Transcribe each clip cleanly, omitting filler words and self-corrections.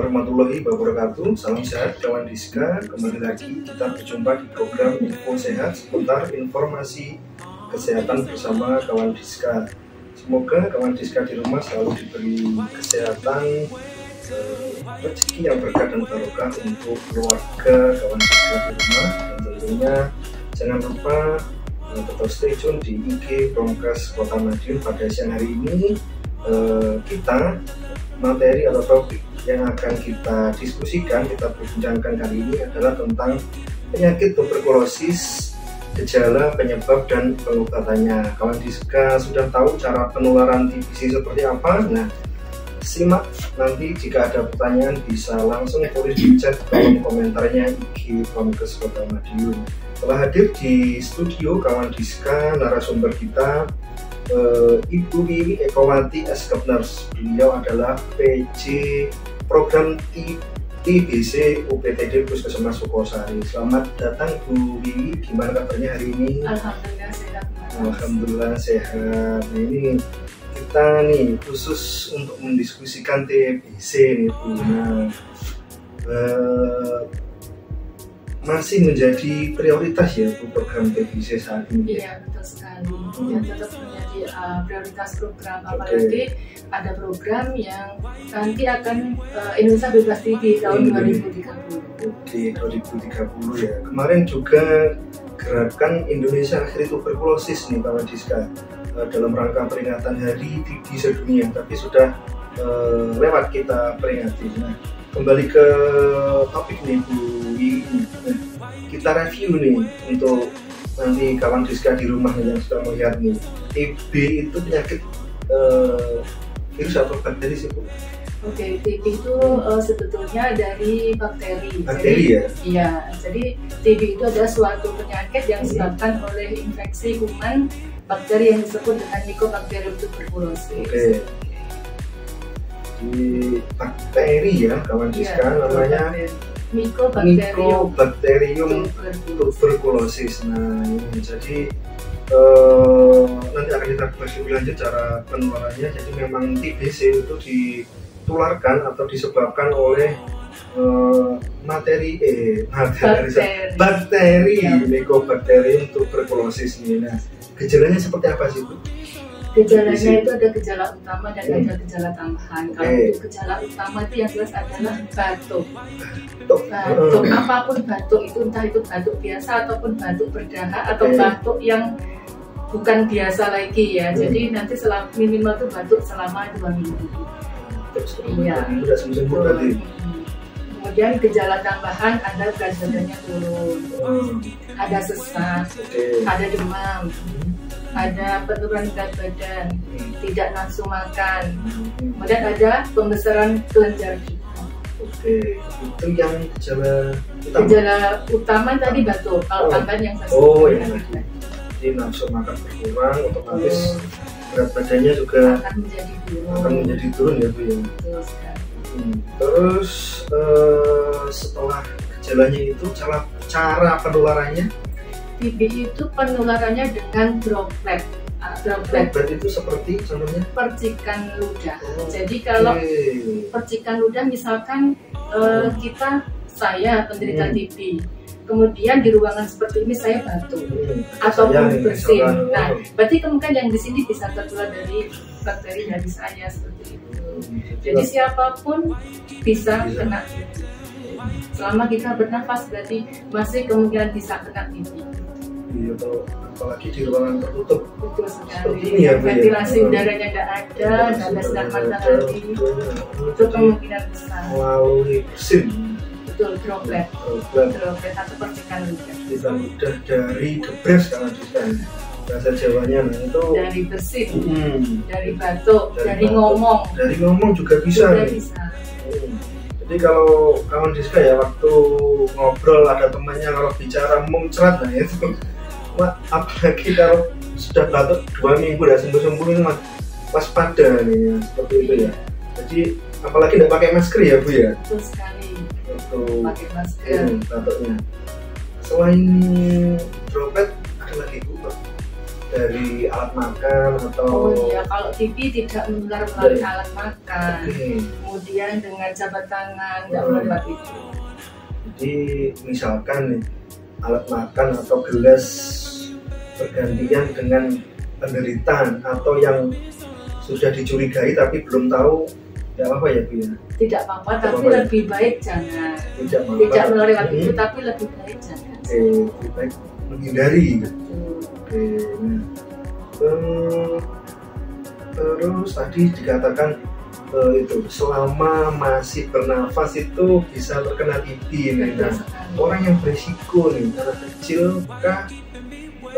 warahmatullahi wabarakatuh. Salam sehat kawan Diska. Kembali lagi kita berjumpa di program Info Sehat seputar informasi kesehatan bersama kawan Diska. Semoga kawan Diska di rumah selalu diberi kesehatan, rezeki yang berkah dan barokah untuk keluarga kawan Diska di rumah. Dan tentunya jangan lupa tetap stay tune di IG Promkes Kota Madiun. Pada siang hari ini kita materi atau topik yang akan kita diskusikan, kita perbincangkan kali ini adalah tentang penyakit tuberkulosis, gejala, penyebab, dan pengobatannya. Kawan Diska sudah tahu cara penularan TBC seperti apa? Nah, simak nanti. Jika ada pertanyaan bisa langsung tulis di chat kolom komentarnya IG Promkes Kota Madiun. Telah hadir di studio kawan Diska narasumber kita, Ibu Wiwi Ekowati S-Kepners. Beliau adalah PJ Program TBC UPTD Puskesmas Sukosari. Selamat datang Bu Wiwi, gimana kabarnya hari ini? Alhamdulillah sehat. Alhamdulillah sehat. Nah, ini kita nih khusus untuk mendiskusikan TBC nih Bu. Nah, masih menjadi prioritas ya Bu program TBC saat ini? Iya, betul sekali. Ya, tetap menjadi prioritas program. Apalagi ada program yang nanti akan Indonesia bebas TB tahun 2030. Oke, 2030 ya. Kemarin juga gerakan Indonesia Akhiri Tuberkulosis nih kawan Diska, dalam rangka peringatan Hari TB Sedunia, tapi sudah lewat kita peringati. Nah, kembali ke topik nih Bu Wiwi. Kita review nih untuk nanti kawan Diska di rumah yang sudah melihat nih. TB itu penyakit virus atau bakteri sih Bu? Oke, TB itu sebetulnya dari bakteri. Bakteri ya? Iya, jadi TB itu adalah suatu penyakit yang disebabkan oleh infeksi kuman bakteri yang disebut dengan Mycobacterium tuberculosis. Oke. Di bakteri ya kawan Diska, namanya Mycobacterium tuberculosis. Nah, ini jadi nanti akan kita bahas lebih lanjut cara penularannya. Jadi memang TBC itu ditularkan atau disebabkan oleh bakteri Mycobacterium tuberculosis ini. Nah, gejalanya seperti apa sih Bu? Gejalanya itu ada gejala utama dan ada gejala tambahan. Kalau untuk gejala utama itu yang jelas adalah batuk. Batuk, apapun batuk itu, entah itu batuk biasa ataupun batuk berdahak atau batuk yang bukan biasa lagi ya. Jadi nanti minimal itu batuk selama 2 minggu. Iya. Kemudian gejala tambahan ada berat badannya turun, ada sesak, ada demam, ada penurunan berat badan, tidak nafsu makan, kemudian ada pembesaran kelenjar kita. Oke, itu yang gejala utama. Gejala utama tadi batuk, kalau tambahan yang saya sebutkan. Jadi nafsu makan berkurang, otomatis berat badannya juga akan menjadi turun ya Bu ya. Terus setelah gejalanya itu cara penularannya? TB itu penularannya dengan droplet. Droplet itu seperti contohnya? Percikan ludah. Jadi kalau percikan ludah misalkan saya penderita TB, kemudian di ruangan seperti ini saya batuk ataupun bersin. Nah, berarti kemungkinan yang di sini bisa tertular dari bakteri dari saya seperti itu. Jadi siapapun bisa kena TB. Selama kita bernafas berarti masih kemungkinan bisa kena TB. Iya, apalagi di ruangan tertutup. Betul sekali. Ya, ventilasi udaranya nggak ada sinar matahari, itu kemungkinan besar. Melalui bersin. Betul, droplet atau percikan ludah. Percikan ludah dari gebres kalau di sana. Bahasa Jawanya itu dari bersin, dari batuk, dari ngomong. Dari ngomong juga bisa. Jadi kalau kawan Diska ya waktu ngobrol ada temannya kalau bicara muncrat, nah itu apalagi kalau sudah batuk 2 minggu udah sembuh-sembuh itu waspada nih ya, seperti itu ya. Jadi apalagi tidak pakai masker ya Bu ya. Betul sekali. Pakai masker. Batuknya. Selain droplet ada lagi Bu dari alat makan atau? Oh iya, kalau TB tidak menular melalui alat makan. Kemudian dengan jabat tangan, nggak menular itu. Jadi misalkan nih alat makan atau gelas bergantian dengan penderita atau yang sudah dicurigai tapi belum tahu, tidak apa-apa ya Bu ya? Tidak apa-apa, tapi lebih baik jangan. Tidak melewati itu, tapi lebih baik jangan. Lebih baik menghindari. Terus tadi dikatakan itu selama masih bernafas itu bisa terkena TB. Nah, orang yang berisiko nih, anak kecil kah,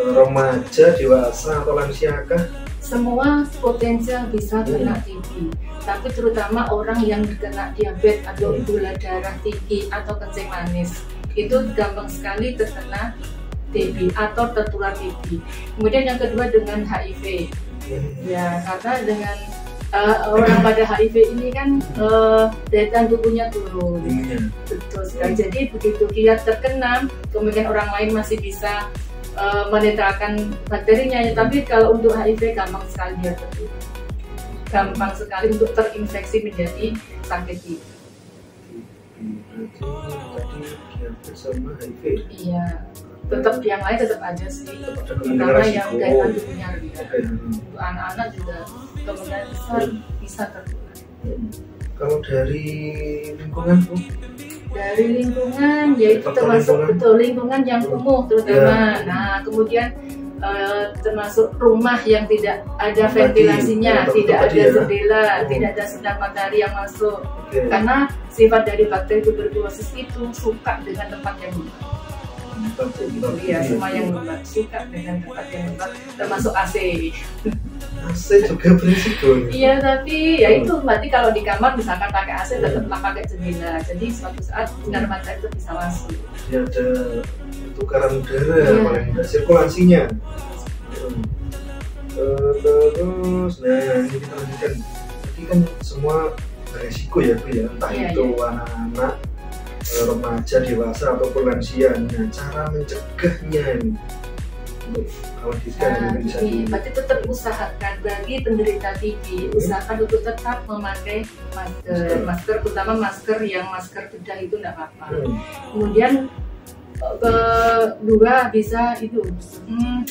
remaja, dewasa atau lansia kah? Semua potensial bisa kena TB, tapi terutama orang yang terkena diabetes atau gula darah tinggi atau kencing manis itu gampang sekali terkena TB atau tertular TB. Kemudian yang kedua dengan HIV, ya karena dengan orang pada HIV ini kan daya tahan tubuhnya turun, betul sekali. Jadi begitu dia terkena, kemudian orang lain masih bisa menetralkan bakterinya, tapi kalau untuk HIV gampang sekali dia tertular, gampang sekali untuk terinfeksi menjadi sakit TB. Tadi diabetes sama HIV. Iya, tetap yang lain tetap ada sih, terutama yang daya tahan tubuhnya rendah. Untuk anak-anak juga kemungkinan besar bisa tertular. Kalau dari lingkungan Bu? Dari lingkungan, yaitu termasuk betul lingkungan yang kumuh terutama. Nah, kemudian termasuk rumah yang tidak ada ventilasinya, tidak ada jendela, tidak ada sinar matahari yang masuk. Karena sifat dari bakteri tuberkulosis itu suka dengan tempat yang lembab. Iya, semua yang lembab suka dengan tempat yang lembab, termasuk AC. AC juga berisiko. Iya, tapi ya itu berarti kalau di kamar misalkan pakai AC tetaplah pakai jendela. Jadi suatu saat sinar matahari itu bisa masuk. Ya ada tukaran udara, paling tidak sirkulasinya. Terus, nah ini kita lanjutkan. Tadi kan semua beresiko ya Bu ya, entah itu anak-anak, remaja, dewasa ataupun lansia. Nah, cara mencegahnya ini untuk kalau berarti tetap usahakan bagi penderita TB, usahakan untuk tetap memakai masker, terutama masker yang masker bedah itu tidak apa-apa. Kemudian kedua bisa itu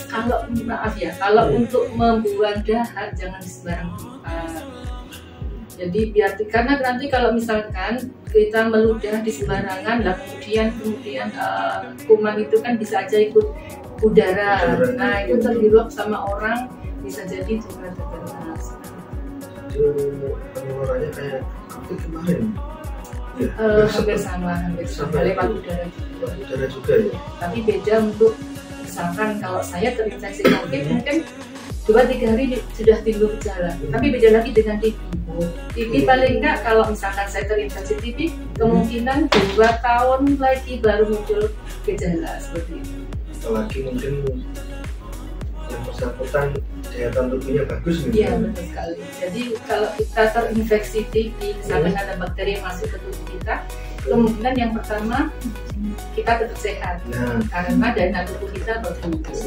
kalau maaf ya, kalau untuk membuang dahak jangan di sembarang tempat. Jadi karena nanti kalau misalkan kita meludah di sembarangan lah, kemudian kuman itu kan bisa aja ikut udara. Nah itu terhirup sama orang, bisa jadi juga terkena. Penularannya kayak kemarin. Hampir sama lewat udara juga ya. Tapi beda untuk misalkan kalau saya terinfeksi COVID mungkin 2-3 hari sudah timbul gejala, tapi beda lagi dengan TB. TB paling enggak kalau misalkan saya terinfeksi TB kemungkinan 2 tahun lagi baru muncul gejala seperti itu. Apalagi mungkin yang bersangkutan daya tahan tubuhnya bagus gitu. Iya betul sekali. Jadi kalau kita terinfeksi TB, misalkan ada bakteri yang masuk ke tubuh kita, kemungkinan yang pertama kita tetap sehat karena daya tahan tubuh kita bagus.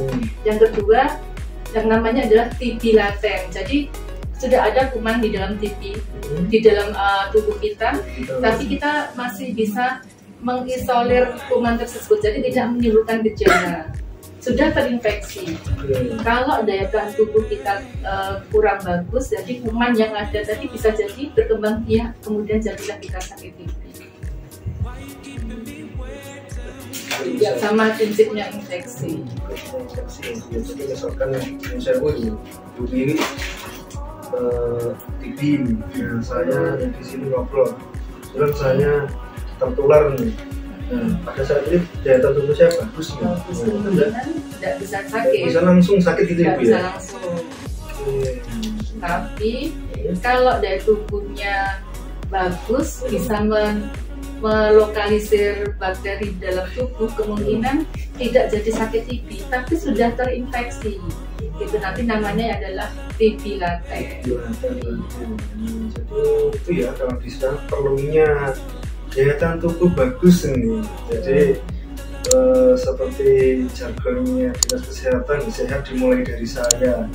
Yang kedua yang namanya adalah TB laten. Jadi sudah ada kuman di dalam TB di dalam tubuh kita, tapi kita masih bisa mengisolir kuman tersebut, jadi tidak menimbulkan gejala. Sudah terinfeksi. Kalau daya tahan tubuh kita kurang bagus, jadi kuman yang ada tadi bisa jadi berkembang biak, kemudian jadilah kita sakit TB. Ya, sama prinsipnya infeksi. Jadi misalkan saya ini TB, nah saya di sini ngobrol, dan saya tertular nih. Pada saat ini daya tahan tubuh saya bagus nih. Tidak bisa sakit. Bisa langsung sakit itu ya? Bisa langsung. Tapi kalau daya tubuhnya bagus, bisa melokalisir bakteri dalam tubuh, kemungkinan tidak jadi sakit TB, tapi sudah terinfeksi. Itu nanti namanya adalah TB laten. Jadi itu ya kalau bisa perlunya daya tahan tubuh bagus nih. Jadi seperti jargonnya dinas kesehatan, sehat dimulai dari saya.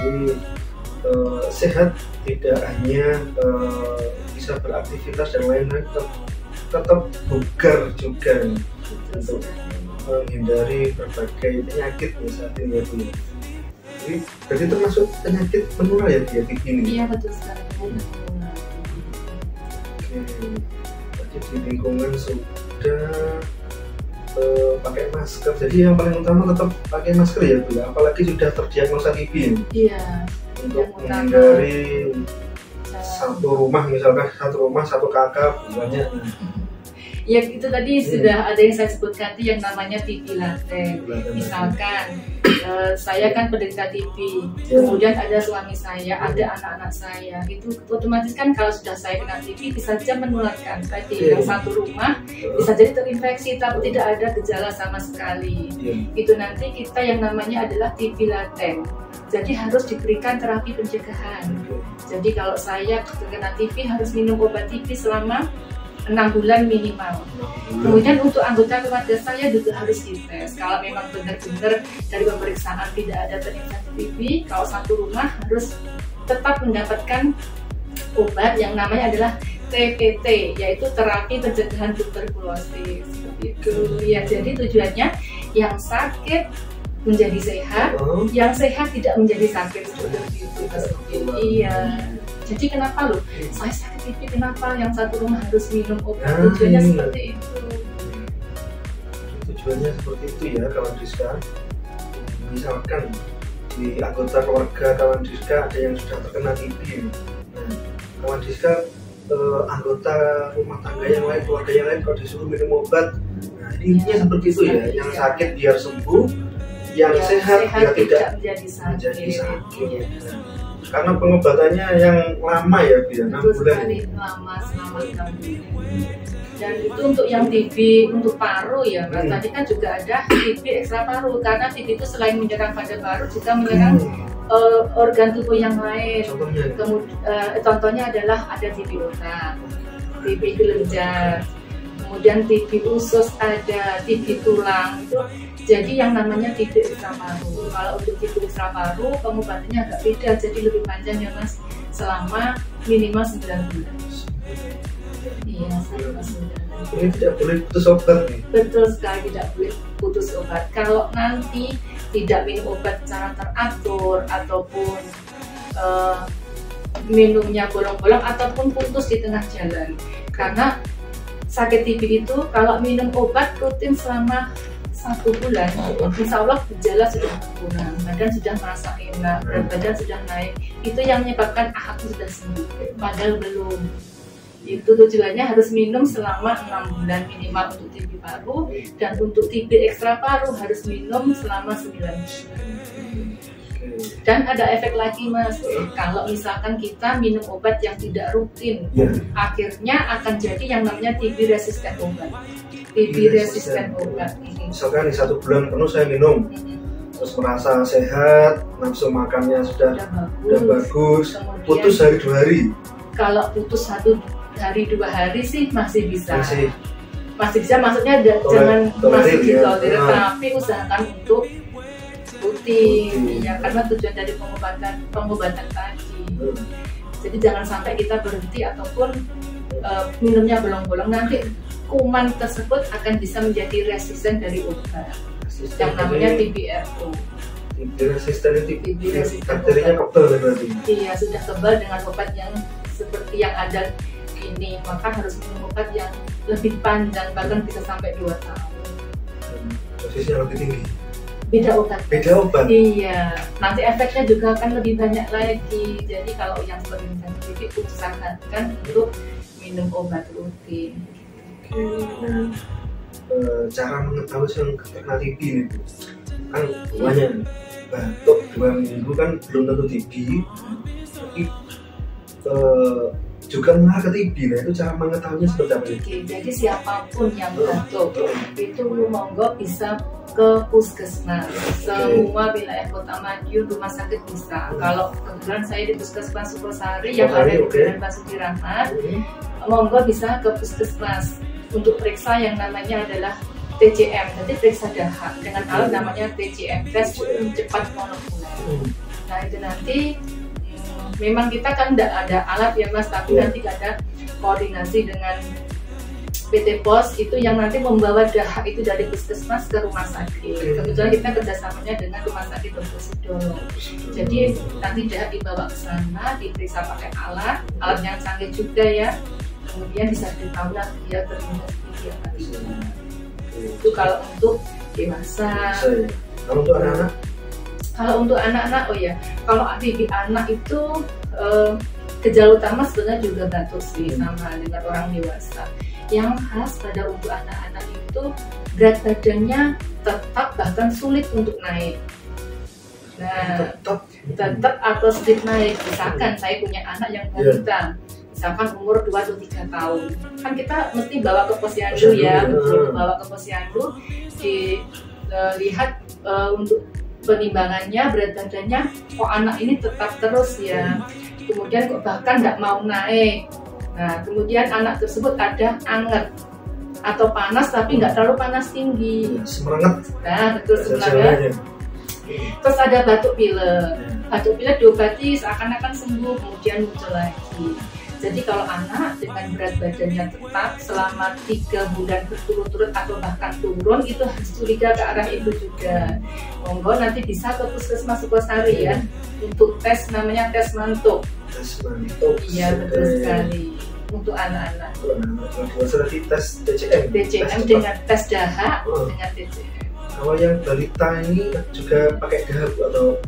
Jadi sehat tidak hanya bisa beraktivitas dan lain-lain, tetap bugar juga untuk menghindari berbagai penyakit misalnya Bu. Jadi berarti termasuk penyakit menular ya TB ini? Iya betul sekali. Jadi di lingkungan sudah pakai masker. Jadi yang paling utama tetap pakai masker ya Bu, apalagi sudah terdiagnosa TB ini. Iya. Untuk menghindari satu rumah, misalkan satu rumah satu kakak banyak. Ya itu tadi sudah ada yang saya sebutkan itu yang namanya TB laten. Misalkan saya kan penderita TB, kemudian ada suami saya, ada anak-anak saya, itu otomatis kan kalau sudah saya kena TB bisa saja menularkan. Tadi yang satu rumah bisa jadi terinfeksi tapi tidak ada gejala sama sekali. Itu nanti kita yang namanya adalah TB laten. Jadi harus diberikan terapi pencegahan. Jadi kalau saya terkena TB harus minum obat TB selama 6 bulan minimal. Kemudian untuk anggota keluarga saya juga harus dites. Kalau memang benar-benar dari pemeriksaan tidak ada terinfeksi TB, kalau satu rumah harus tetap mendapatkan obat yang namanya adalah TPT, yaitu terapi pencegahan tuberkulosis. Seperti itu. Ya, jadi tujuannya yang sakit menjadi sehat, yang sehat tidak menjadi sakit seperti itu. Iya. Jadi kenapa loh? Saya sakit TB, kenapa yang satu rumah harus minum obat? Tujuannya seperti itu. Tujuannya seperti itu ya kawan Rizka. Misalkan di anggota keluarga kawan Rizka ada yang sudah terkena TB. Nah, kawan Rizka anggota rumah tangga yang lain, keluarga yang lain kalau disuruh minum obat, nah intinya seperti itu ya. Yang sakit biar sembuh, yang sehat biar tidak menjadi sakit. Karena pengobatannya yang lama ya, biar 6 bulan. Lama, selama 6 bulan. Dan itu untuk yang TB untuk paru ya, Mas. Tadi kan juga ada TB ekstra paru, karena TB itu selain menyerang pada paru juga menyerang organ tubuh yang lain. Contohnya adalah ada TB otak, TB kelenjar, kemudian TB usus, ada TB tulang itu. Jadi yang namanya TB ekstra paru. Kalau untuk TB ekstra paru pengobatannya agak beda, jadi lebih panjang ya Mas, selama minimal 9 bulan. Iya, selama 9 bulan. Ini tidak boleh putus obat nih? Betul sekali, tidak boleh putus obat. Kalau nanti tidak minum obat secara teratur ataupun minumnya bolong-bolong ataupun putus di tengah jalan. Karena sakit TB itu kalau minum obat rutin selama 1 bulan, insya Allah gejala sudah berkurang, badan sudah merasa enak, berat badan sudah naik. Itu yang menyebabkan aku sudah sembuh, padahal belum. Itu tujuannya harus minum selama 6 bulan minimal untuk TB paru, dan untuk TB ekstra paru harus minum selama 9 bulan. Dan ada efek lagi Mas, kalau misalkan kita minum obat yang tidak rutin, akhirnya akan jadi yang namanya TB resisten obat. TB resisten obat ini. Misalkan di 1 bulan penuh saya minum, terus merasa sehat, nafsu makannya sudah bagus, putus hari 2 hari. Kalau putus 1 hari 2 hari sih masih bisa. Masih bisa, maksudnya jangan masih ditolerir, tapi usahakan untuk rutin ya, karena tujuan dari pengobatan tadi. Jadi jangan sampai kita berhenti ataupun minumnya bolong-bolong, nanti kuman tersebut akan bisa menjadi resisten dari obat yang namanya TBRO. TB resisten bakterinya kebal berarti. Iya, sudah kebal dengan obat yang seperti yang ada ini, maka harus minum obat yang lebih panjang, bahkan bisa sampai 2 tahun. Dosisnya lebih tinggi. Beda obat. Iya, nanti efeknya juga akan lebih banyak lagi. Jadi kalau yang seperti TB usahakan untuk minum obat rutin. Nah, cara mengetahui yang terkena TB itu kan banyak, batuk 2 minggu kan belum tentu TB, tapi juga mengarah ke TB. Nah itu cara mengetahuinya seperti apa? Jadi siapapun yang batuk itu monggo bisa ke puskesmas. Semua wilayah Kota Madiun rumah sakit bisa. Kalau kebetulan saya di Puskesmas Sukosari yang ada di Jalan Basuki Rahmat, monggo bisa ke puskesmas untuk periksa yang namanya adalah TCM, jadi periksa dahak dengan alat namanya TCM, tes cepat molekuler. Nah itu nanti memang kita kan tidak ada alat ya Mas, tapi nanti ada koordinasi dengan PT Pos itu yang nanti membawa dahak itu dari puskesmas ke rumah sakit. Kebetulan kita kerjasamanya dengan rumah sakit Dr. Sudono. Jadi nanti dahak dibawa ke sana, diperiksa pakai alat yang canggih juga ya. Kemudian bisa ditahu dia terminal tinggi apa tidak. Itu kalau untuk dewasa. Kalau untuk anak-anak? Kalau untuk anak-anak, oh ya, kalau di anak itu gejala utama sebenarnya juga batuk sih, sama dengan orang dewasa. Yang khas pada untuk anak-anak itu berat badannya tetap bahkan sulit untuk naik. Nah, tetap atau sulit naik. Misalkan saya punya anak yang balita, misalkan umur 2 atau 3 tahun, kan kita mesti bawa ke posyandu ya, betul, bawa ke posyandu, dilihat untuk penimbangannya, berat badannya, kok anak ini tetap terus ya, kemudian kok bahkan nggak mau naik. Nah, kemudian anak tersebut ada anget atau panas tapi nggak terlalu panas tinggi. Semangat. Nah, betul sebenarnya. Terus ada batuk pilek. Batuk pilek diobati seakan-akan sembuh, kemudian muncul lagi. Jadi kalau anak dengan berat badannya tetap selama 3 bulan berturut-turut atau bahkan turun, itu harus curiga ke arah itu juga. Monggo nanti bisa ke puskesmas Sukosari ya untuk tes, namanya tes mantuk. Iya betul sekali untuk anak-anak. Seperti tes TCM. TCM dengan tes dahak dengan TCM. Kalau yang balita ini juga pakai dahak atau?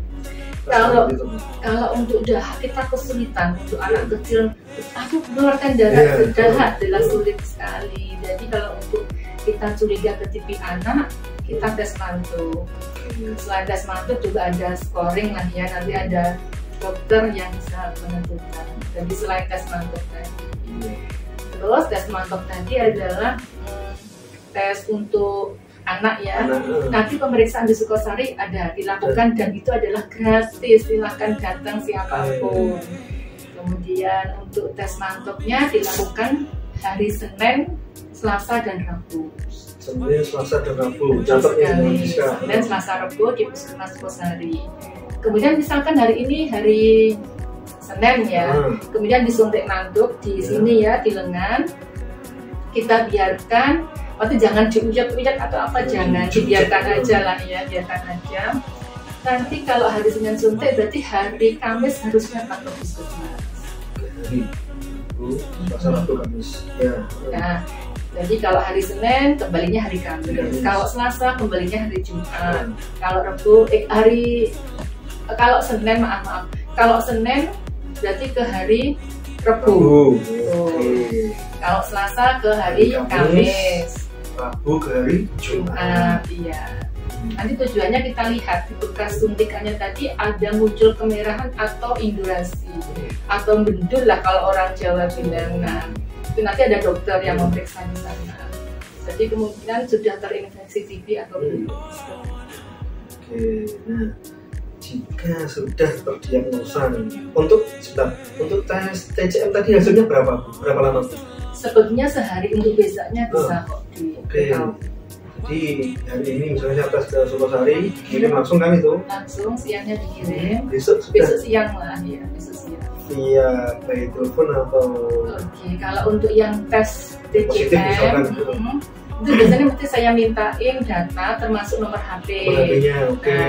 Kalau untuk dahak kita kesulitan, untuk anak kecil aku mengeluarkan dahak adalah sulit sekali. Jadi kalau untuk kita curiga ke TB anak, kita tes mantuk. Selain tes mantuk juga ada scoring lah ya, nanti ada dokter yang bisa menentukan. Jadi selain tes mantuk tadi, terus tes mantuk tadi adalah tes untuk anak ya. Nanti pemeriksaan di Sukosari ada dilakukan dan itu adalah gratis, silahkan datang siapapun. Kemudian untuk tes mantuknya dilakukan hari Senin, Selasa dan Rabu. Senin, Selasa dan Rabu. Senin, Selasa, Rabu di Puskesmas Sukosari. Kemudian misalkan hari ini hari Senin ya, kemudian disuntik mantuk di sini ya, di lengan. Kita biarkan, waktu jangan diujak-ujak atau apa, jangan, dibiarkan aja lah ya, biarkan aja. Nanti kalau hari Senin suntik, berarti hari Kamis harus datang ke puskesmas. Hari Selasa, Rabu, Kamis. Ya. Nah, jadi kalau hari Senin kembalinya hari Kamis, kalau Selasa kembalinya hari Jumat, kalau Rabu kalau Senin maaf, kalau Senin berarti ke hari Rabu. Kalau Selasa ke hari Kamis, Rabu ke hari Jumat. Iya. Nanti tujuannya kita lihat di bekas suntikannya tadi ada muncul kemerahan atau indurasi atau bendul lah kalau orang Jawa bilang. Nah, itu nanti ada dokter yang memeriksa di sana. Jadi kemungkinan sudah terinfeksi TB atau belum. Oke, nah jika sudah terdiagnosa untuk tes TCM tadi hasilnya berapa lama? Sebetulnya sehari, untuk besoknya bisa kok diketahui. Jadi hari ini misalnya saya tes ke Sukosari, kirim langsung kan itu? Langsung siangnya dikirim. Besok siang lah ya, besok siang. Iya, by telepon atau? Oke, kalau untuk yang tes TCM itu biasanya mesti saya mintain data termasuk nomor HP. HP-nya, oke.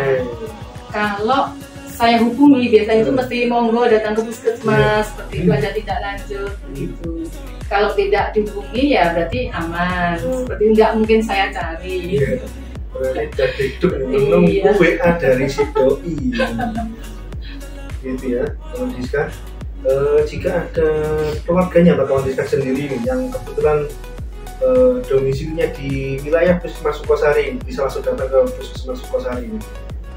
Kalau saya hubungi biasanya itu mesti monggo datang ke puskesmas, seperti itu, ada tidak lanjut begitu. Kalau tidak dihubungi ya berarti aman, seperti nggak mungkin saya cari. Iya. Berarti udah hidup menunggu WA dari si doi. Gitu ya, kawan Diska. Jika ada keluarganya atau kawan Diska sendiri yang kebetulan domisilinya di wilayah Puskesmas Sukosari, bisa langsung datang ke Puskesmas Sukosari.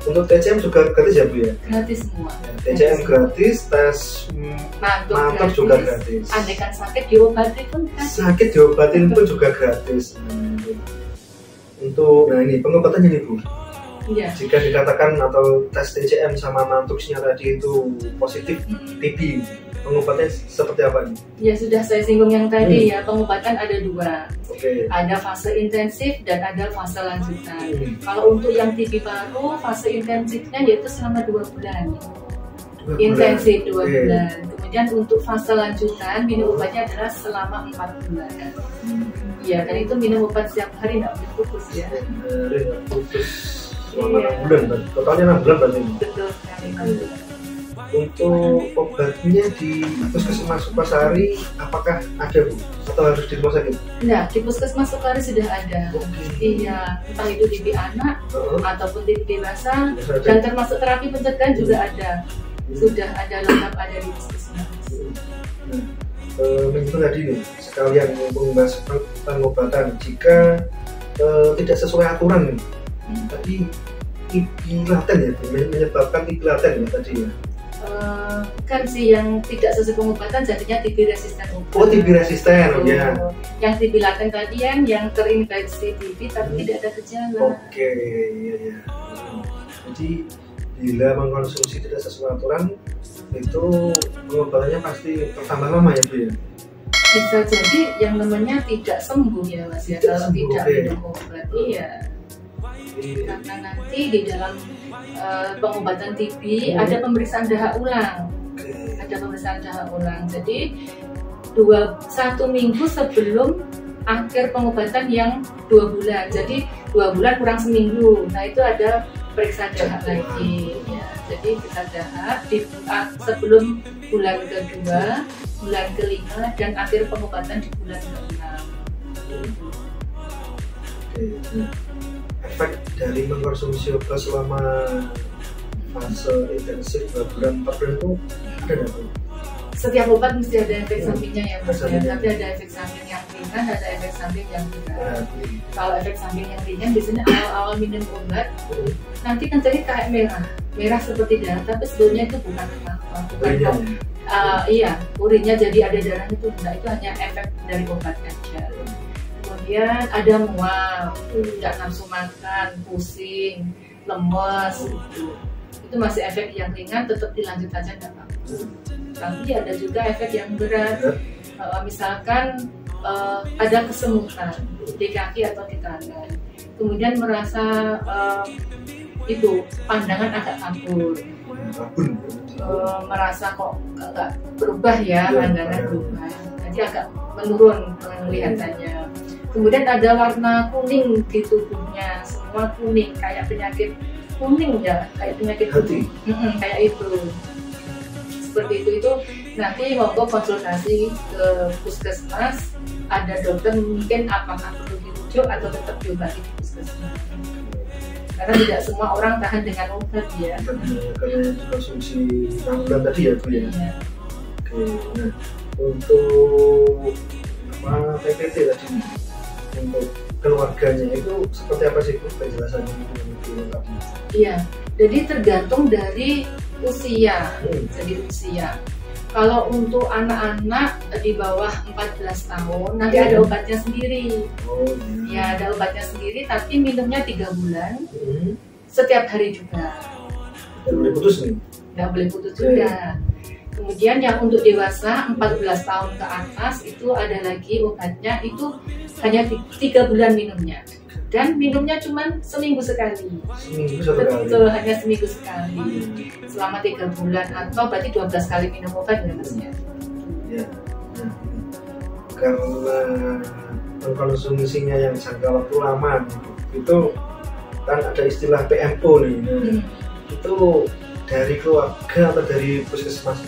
Untuk TCM juga gratis ya Bu ya? Gratis semua. TCM gratis, tes mantuk juga gratis. Andaikan sakit diobatin pun gratis. Sakit diobatin pun juga gratis. Untuk ini pengobatannya nih Bu. Iya. Jika dikatakan atau tes TCM sama mantuknya tadi itu positif TB, Pengobatannya seperti apa nih? Ya sudah saya singgung yang tadi ya, pengobatan ada dua. Ada fase intensif dan ada fase lanjutan. Kalau untuk yang TB paru, fase intensifnya yaitu selama 2 bulan. Intensif 2 bulan. Kemudian untuk fase lanjutan minum obatnya adalah selama 4 bulan. Ya, dan itu minum obat setiap hari nggak boleh putus ya. Putus selama 6 bulan, totalnya 6 bulan berarti. Betul sekali. Untuk obatnya di Puskesmas Sukasari apakah ada Bu? Atau harus di rumah sakit? Nah, di Puskesmas Sukasari sudah ada. Iya, entah itu TB anak ataupun TB dewasa, dan termasuk terapi pencegahan juga ada. Sudah ada lengkap ada di Puskesmas. Minggu tadi nih sekalian membahas pengobatan jika tidak sesuai aturan nih. Tadi TB laten ya, menyebabkan TB laten ya tadi ya. Kan sih yang tidak sesuai pengobatan jadinya TB resisten obat. Oh, TB resisten ya. Yang TB laten tadi yang terinfeksi TB tapi tidak ada gejala. Oke, iya. Jadi bila mengkonsumsi tidak sesuai aturan itu pengobatannya pasti bertambah lama ya Bu ya. Bisa jadi yang namanya tidak sembuh ya Mas ya kalau tidak minum obat. Iya. Karena nanti di dalam pengobatan TB ada pemeriksaan dahak ulang. Ada pemeriksaan dahak ulang. Jadi 1 minggu sebelum akhir pengobatan yang 2 bulan. Jadi 2 bulan kurang seminggu. Nah itu ada periksa dahak lagi. Ya, jadi periksa dahak sebelum bulan kedua, bulan kelima, dan akhir pengobatan di bulan ke-6. Efek dari mengkonsumsi obat selama fase intensif 2 bulan 4 bulan itu ada nggak? Setiap obat mesti ada efek sampingnya ya Mas ya, tapi ada efek samping yang ringan, ada efek samping yang berat. Kalau efek samping yang ringan biasanya awal-awal minum obat nanti kan jadi kayak merah seperti darah, tapi sebetulnya itu bukan apa-apa. Iya, urinnya jadi ada darahnya itu enggak, itu hanya efek dari obat aja. Kemudian ada mual, tidak nafsu makan, pusing, lemes gitu. Itu masih efek yang ringan, tetap dilanjut aja nggak apa-apa. Tapi ada juga efek yang berat, misalkan ada kesemutan di kaki atau di tangan, kemudian merasa itu pandangan agak kabur, merasa kok nggak berubah ya, pandangan berubah, jadi agak menurun kelihatannya. Kemudian ada warna kuning di tubuhnya, semua kuning kayak penyakit kuning ya, kayak penyakit hati, kayak itu. Seperti itu nanti monggo konsultasi ke puskesmas, ada dokter mungkin apakah perlu dirujuk atau tetap diobati di puskesmas. Karena tidak semua orang tahan dengan obat ya. Karena konsumsi bulan tadi ya Bu ya. Iya. Oke, nah untuk PPT tadi untuk keluarganya itu seperti apa sih Bu penjelasannya itu tadi? Iya, jadi tergantung dari usia. Jadi usia. Kalau untuk anak-anak di bawah 14 tahun nanti ada obatnya sendiri. Ya, ada obatnya sendiri tapi minumnya 3 bulan. Setiap hari juga. Nggak boleh putus nih? Nggak boleh putus juga. Kemudian yang untuk dewasa 14 tahun ke atas itu ada lagi obatnya, itu hanya 3 bulan minumnya. Dan minumnya cuma seminggu sekali. Betul, hanya seminggu sekali. Selama 3 bulan atau berarti 12 kali minum obat ya Mas ya. Ya. Nah, karena mengkonsumsinya yang jangka waktu lama itu kan ada istilah PMO nih. Itu dari keluarga atau dari puskesmas?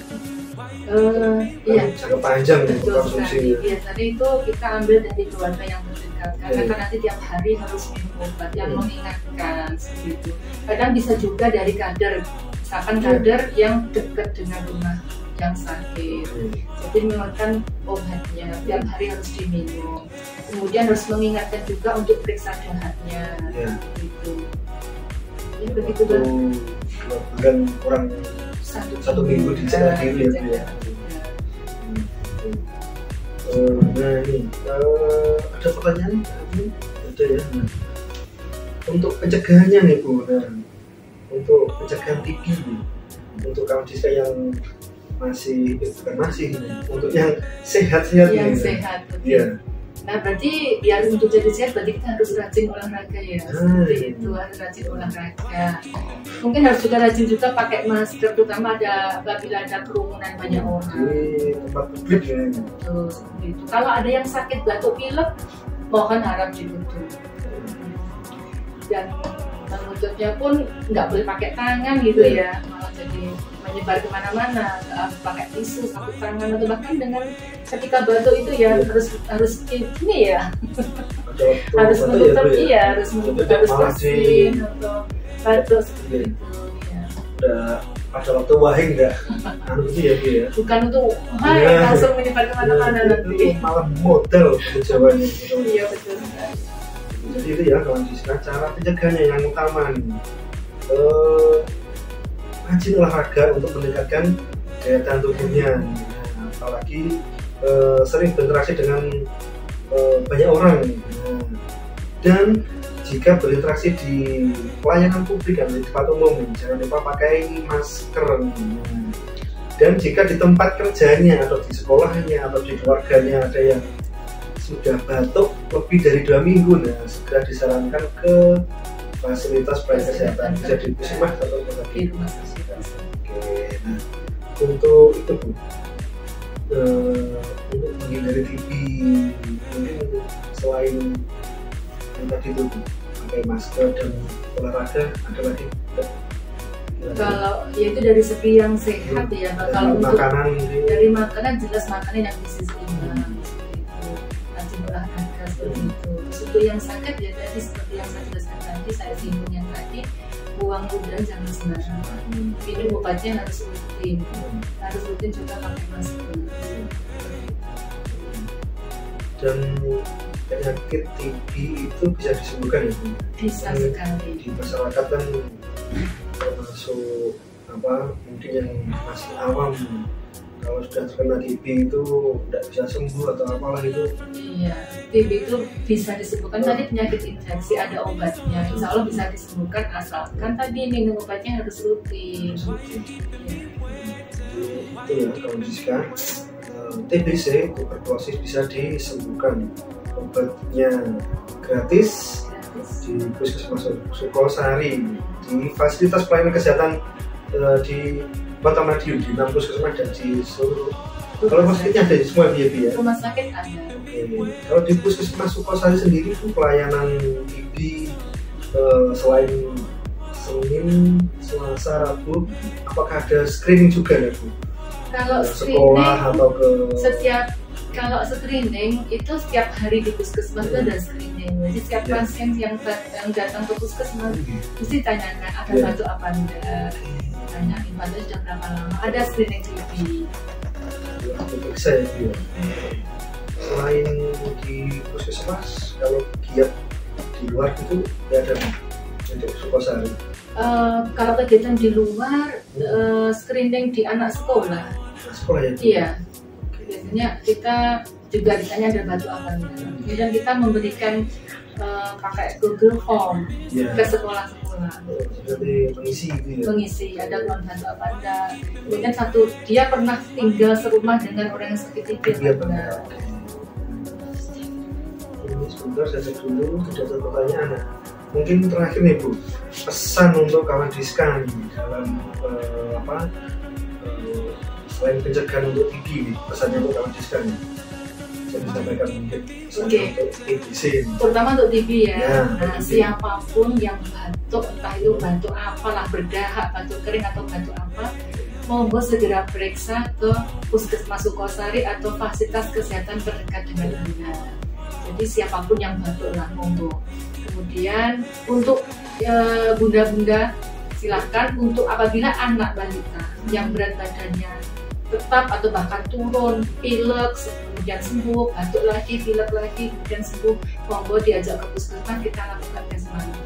Iya, jangka panjang nih konsumsi. Biasanya itu kita ambil dari keluarga yang terdekat, karena kan nanti tiap hari harus minum obat yang mengingatkan seperti itu. Kadang bisa juga dari kader, misalkan kader yang dekat dengan rumah yang sakit, jadi mengeluarkan obatnya tiap hari harus diminum. Kemudian harus mengingatkan juga untuk periksa dahaknya, gitu. Ya begitu Bang. 2 bulan kurang 1 minggu dijaga diri ya. Nah ini ada pertanyaan ada ya. Nah, untuk pencegahannya nih Bu, nah, untuk pencegahan TB untuk kawan Diska yang bukan masih untuk yang sehat-sehat yang nih. Sehat. Iya. Nah berarti biar untuk jadi sehat berarti kita harus rajin olahraga ya. Seperti itu, harus rajin olahraga. Mungkin harus juga rajin juga pakai masker, terutama apabila ada kerumunan banyak orang. Di tempat publik ya. Betul, seperti itu. Kalau ada yang sakit batuk pilek, mohon harap ditutup. Dan menutupnya pun nggak boleh pakai tangan gitu ya, malah jadi menyebar kemana-mana. Pakai tisu, sapu tangan, atau bahkan dengan ketika batuk itu ya harus ini ya, harus menutup harus bersin atau batuk seperti itu ya. Udah pada waktu wahing nggak anu ya Bu ya. Bukan untuk langsung menyebar kemana-mana nanti. Malah modal jawabannya. Iya betul. Jadi itu ya kawan Diska, cara pencegahannya yang utama nih, rajin olahraga untuk meningkatkan daya tahan tubuhnya. Apalagi sering berinteraksi dengan banyak orang. Dan jika berinteraksi di pelayanan publik atau di tempat umum, jangan lupa pakai masker. Dan jika di tempat kerjanya atau di sekolahnya atau di keluarganya ada yang sudah batuk lebih dari 2 minggu, nah segera disarankan ke fasilitas pelayanan kesehatan, bisa di puskesmas atau di rumah sakit. Oke, nah untuk itu Bu, untuk menghindari TB mungkin selain yang tadi itu Bu, pakai masker dan olahraga, ada lagi? Kalau ya itu dari segi yang sehat ya, kalau untuk makanan dari makanan jelas makanan yang gizi seimbang. Olahraga seperti itu. Terus untuk yang sakit ya tadi seperti yang saya jelaskan tadi, saya singgung yang tadi, buang udara jangan sembarangan. Minum obatnya harus rutin juga pakai masker. Dan penyakit TB itu bisa disembuhkan ya Bu? Bisa sekali. Di masyarakat kan termasuk mungkin yang masih awam, kalau sudah terkena TB itu tidak bisa sembuh atau apalah itu. Iya, TB itu bisa disembuhkan. Tadi penyakit infeksi ada obatnya, insya Allah bisa disembuhkan asalkan tadi minum obatnya harus rutin. Itu ya kalau Diska, TBC tuberkulosis bisa disembuhkan, obatnya gratis di Puskesmas Sukosari, di fasilitas pelayanan kesehatan di Kota Madiun, di 6 puskesmas dan di seluruh. Kalau rumah sakitnya ada di semua ya? Rumah sakit ada. Kalau di Puskesmas Sukosari sendiri itu pelayanan TB selain Senin, Selasa, Rabu, apakah ada screening juga ya Bu? Kalau sekolah atau ke kalau screening itu setiap hari di puskesmas itu ada screening. Jadi setiap pasien yang datang ke puskesmas mesti tanyakan ada batuk apa enggak, tanyain batuk sudah berapa lama, ada screening TB. Periksa ya Bu. Selain di puskesmas, kalau giat di luar itu ya ada untuk Sukosari. Kalau kegiatan di luar, screening di anak sekolah. Sekolah ya? Iya. Biasanya kita juga ditanya ada batuk apa enggak. Kemudian kita memberikan pakai Google Form ke sekolah-sekolah. Jadi mengisi gitu ya? Mengisi, ada keluhan batuk apa enggak. Kemudian dia pernah tinggal serumah dengan orang yang sakit TB apa enggak. Ini sebentar saya cek dulu, tidak ada pertanyaan ya. Mungkin terakhir nih Bu, pesan untuk kawan Diska dalam selain pencegahan untuk TB nih, pesannya untuk kawan Diska nih, bisa disampaikan mungkin untuk TBC terutama untuk TB ya. Nah, siapapun yang batuk, entah itu batuk apalah, berdahak, batuk kering atau batuk apa, monggo segera periksa ke Puskesmas Sukosari atau fasilitas kesehatan terdekat dengan Anda. Jadi siapapun yang batuk lah monggo. Kemudian untuk bunda-bunda silakan, untuk apabila anak balita yang berat badannya tetap atau bahkan turun, pilek kemudian sembuh, batuk lagi, pilek lagi kemudian sembuh, monggo diajak ke puskesmas, kita lakukan tes malam.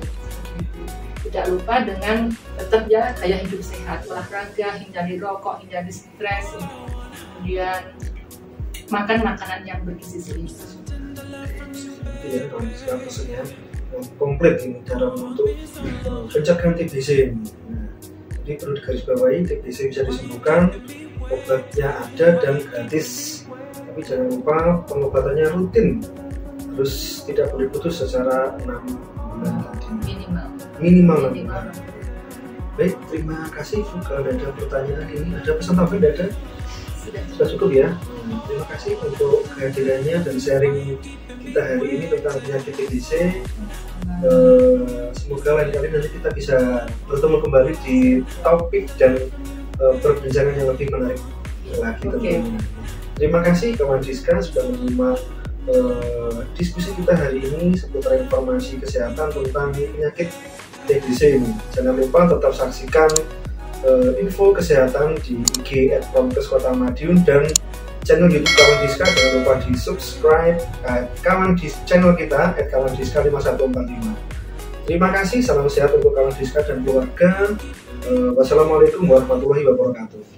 Tidak lupa dengan tetap ya gaya hidup sehat, olahraga, hindari rokok, hindari stres, kemudian makan makanan yang bergizi seimbang. Ya, kalau sekarang pesannya komplit ini cara untuk pencegahan TBC ini. Nah, jadi perlu digarisbawahi, TBC bisa disembuhkan obatnya ada dan gratis, tapi jangan lupa pengobatannya rutin, terus tidak boleh putus secara 6 bulan tadi, minimal 6 bulan. Baik, terima kasih. Kalau ada pertanyaan ini, ada pesan tambahan, ada? Sudah cukup ya. Terima kasih untuk kehadirannya dan sharing kita hari ini tentang penyakit TBC. Semoga lain kali nanti kita bisa bertemu kembali di topik dan perbincangan yang lebih menarik lagi tentunya. Terima kasih kawan Diska sudah menyimak diskusi kita hari ini seputar informasi kesehatan tentang penyakit TBC ini. Jangan lupa tetap saksikan info kesehatan di IG @Promkes_Kota_Madiun dan channel YouTube Kawan Diska. Jangan lupa di subscribe channel kita @kawandiska5145. Terima kasih, salam sehat untuk Kawan Diska dan keluarga. Wassalamualaikum warahmatullahi wabarakatuh.